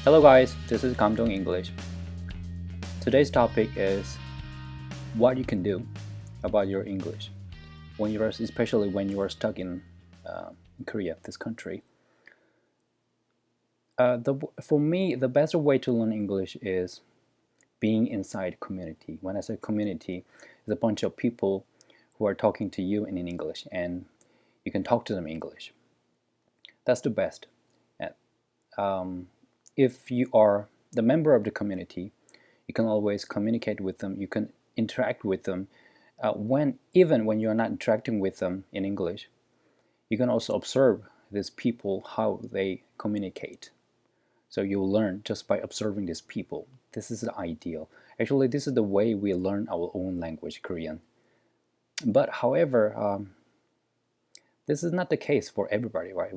Hello guys, this is Kamdong English. Today's topic is what you can do about your English especially when you are stuck in Korea, this country. For me, the best way to learn English is being inside community. When I say community, it's a bunch of people who are talking to you in English, and you can talk to them in English. That's the best. If you are the member of the community, you can always communicate with them. You can interact with them. Even when you are not interacting with them in English, you can also observe these people, how they communicate. So you'll learn just by observing these people. This is the ideal. Actually, this is the way we learn our own language, Korean. But however, this is not the case for everybody, right?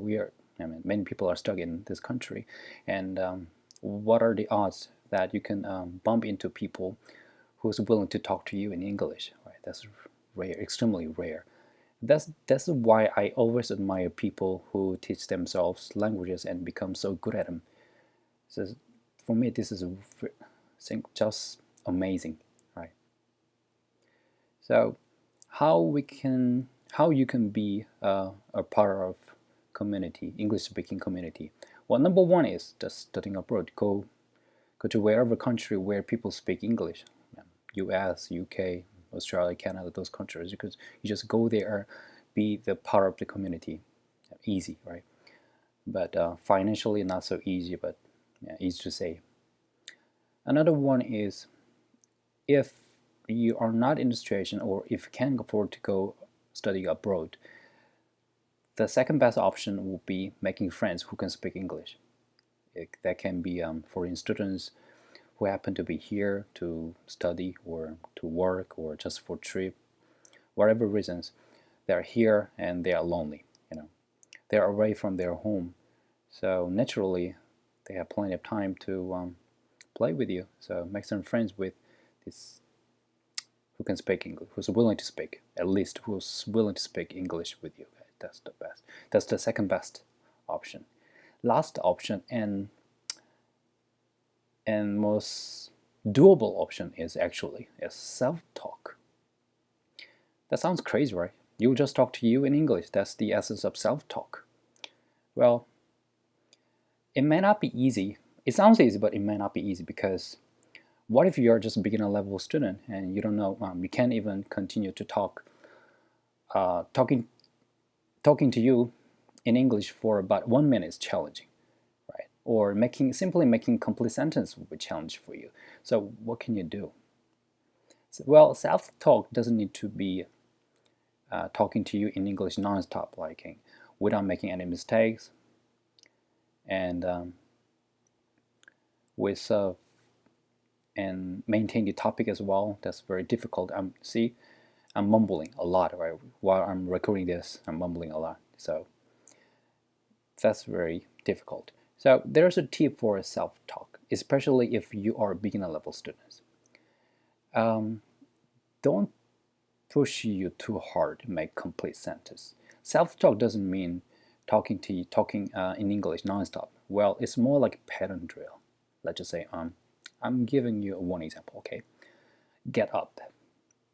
Many people are stuck in this country, and what are the odds that you can bump into people who's willing to talk to you in English, right? That's rare, extremely rare. That's why I always admire people who teach themselves languages and become so good at them. So for me, this is just amazing, right? So how you can be a part of community, English-speaking community. Well, number one is just studying abroad. Go to wherever country where people speak English. US, UK, Australia, Canada, those countries. You just go there, be the part of the community. Easy, right? But financially not so easy, but easy to say. Another one is, if you are not in the situation, or if you can't afford to go study abroad, the second best option would be making friends who can speak English. That can be foreign students who happen to be here to study or to work or just for trip. Whatever reasons, they're here and they are lonely. They're away from their home, so naturally they have plenty of time to play with you. So make some friends with this who can speak English, who's willing to speak, at least who's willing to speak English with you. That's the best. That's the second best option. Last option and most doable option is self-talk. That sounds crazy, right? You'll just talk to you in English. That's the essence of self-talk. Well, it may not be easy. It sounds easy, but it may not be easy, because what if you're just a beginner level student and you don't know, you can't even continue to talk, talking to you in English for about 1 minute is challenging, right? Or simply making complete sentence will be challenging for you. So what can you do? Well, self-talk doesn't need to be talking to you in English non-stop, without making any mistakes, and and maintain the topic as well. That's very difficult. I'm mumbling a lot, right? While I'm recording this, I'm mumbling a lot. So that's very difficult. So there's a tip for self-talk, especially if you are beginner level students. Don't push you too hard to make complete sentence. Self-talk doesn't mean talking in English non-stop. Well, it's more like a pattern drill. Let's just say, I'm giving you one example, okay? Get up.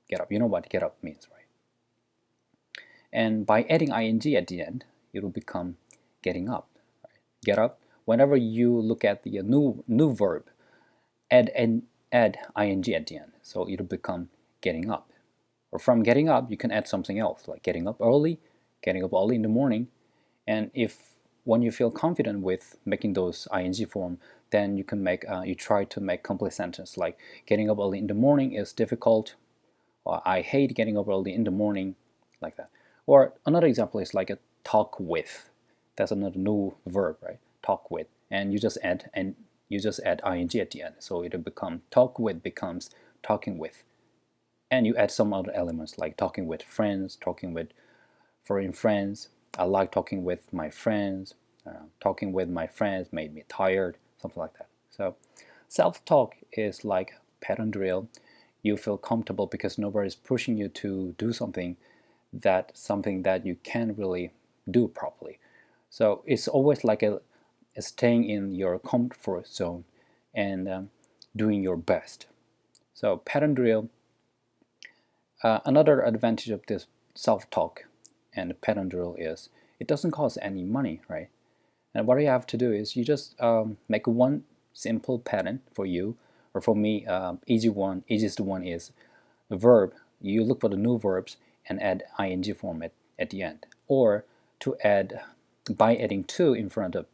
Get up. You know what get up means, right? And by adding ing at the end, it will become getting up. Right? Get up. Whenever you look at the new verb, add ing at the end, so it will become getting up. Or from getting up, you can add something else, like getting up early in the morning. And when you feel confident with making those ing form, then you can you try to make complete sentence, like getting up early in the morning is difficult. Or I hate getting up early in the morning, like that. Or another example is like a talk with. That's another new verb, right? Talk with, and you just add ing at the end, so it'll become talk with becomes talking with, and you add some other elements like talking with friends, talking with foreign friends. I like talking with my friends. Talking with my friends made me tired, something like that. So self-talk is like pattern drill. You feel comfortable because nobody's pushing you to do something that you can't really do properly. So it's always like staying in your comfort zone and doing your best. So pattern drill, another advantage of this self-talk and pattern drill is it doesn't cost any money, right? And what you have to do is you just make one simple pattern for you, or for me, easiest one is a verb. You look for the new verbs and add ing form at the end, or to add by adding to in front of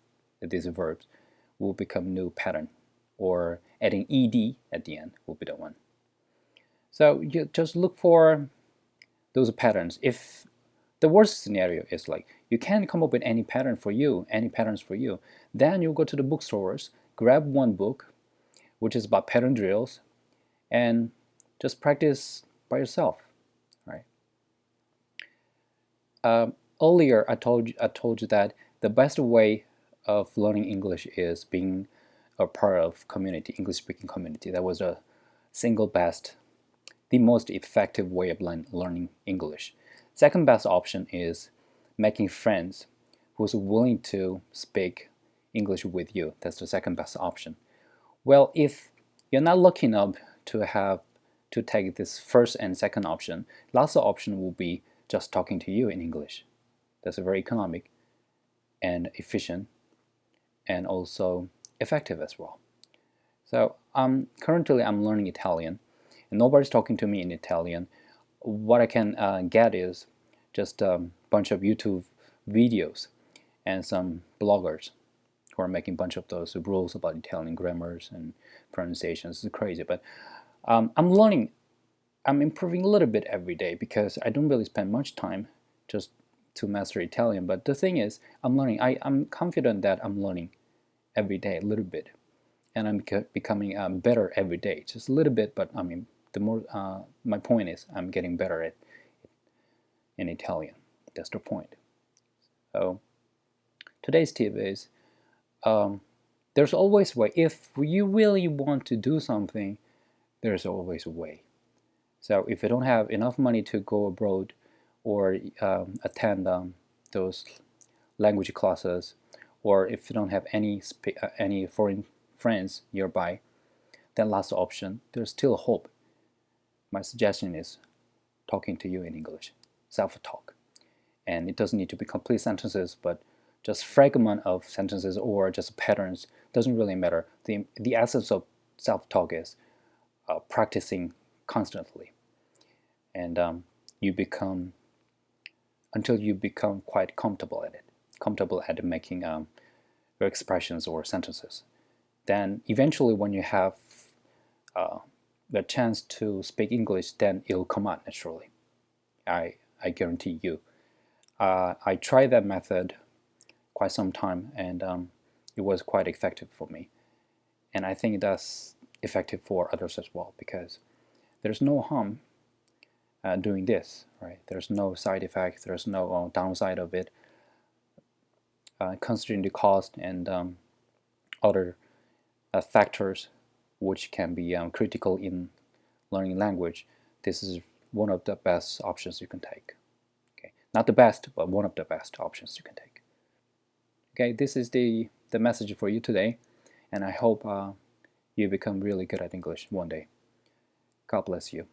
these verbs will become new pattern, or adding ed at the end will be the one. So you just look for those patterns. If the worst scenario is like you can't come up with any patterns for you, then you go to the bookstores, grab one book which is about pattern drills, and just practice by yourself, right? Earlier I told you that the best way of learning English is being a part of community, English-speaking community. That was the most effective way of learning English. Second best option is making friends who's willing to speak English with you. That's the second best option. Well, if you're not lucky enough to take this first and second option, last option will be just talking to you in English. That's very economic and efficient and also effective as well. So currently I'm learning Italian, and nobody's talking to me in Italian. What I can get is just a bunch of YouTube videos and some bloggers who are making a bunch of those rules about Italian grammars and pronunciations. It's crazy, but I'm improving a little bit every day because I don't really spend much time just to master Italian. But the thing is, I'm learning. I'm confident that I'm learning every day a little bit, and I'm becoming better every day, just a little bit. But I mean, the more my point is, I'm getting better at in Italian. That's the point. So today's tip is there's always a way. If you really want to do something, there's always a way. So if you don't have enough money to go abroad or attend those language classes, or if you don't have any foreign friends nearby, then last option, there's still hope. My suggestion is talking to you in English, self-talk. And it doesn't need to be complete sentences, but just fragment of sentences or just patterns, doesn't really matter. The essence of self-talk is practicing constantly, and until you become quite comfortable at making your expressions or sentences. Then eventually when you have the chance to speak English, then it'll come out naturally. I guarantee you. I tried that method quite some time, and it was quite effective for me. And I think that's effective for others as well, because there's no harm doing this, right? There's no side effect, there's no downside of it. Considering the cost and other factors which can be critical in learning language, this is one of the best options you can take. Okay, not the best, but one of the best options you can take. Okay, this is the message for you today, and I hope you become really good at English one day. God bless you.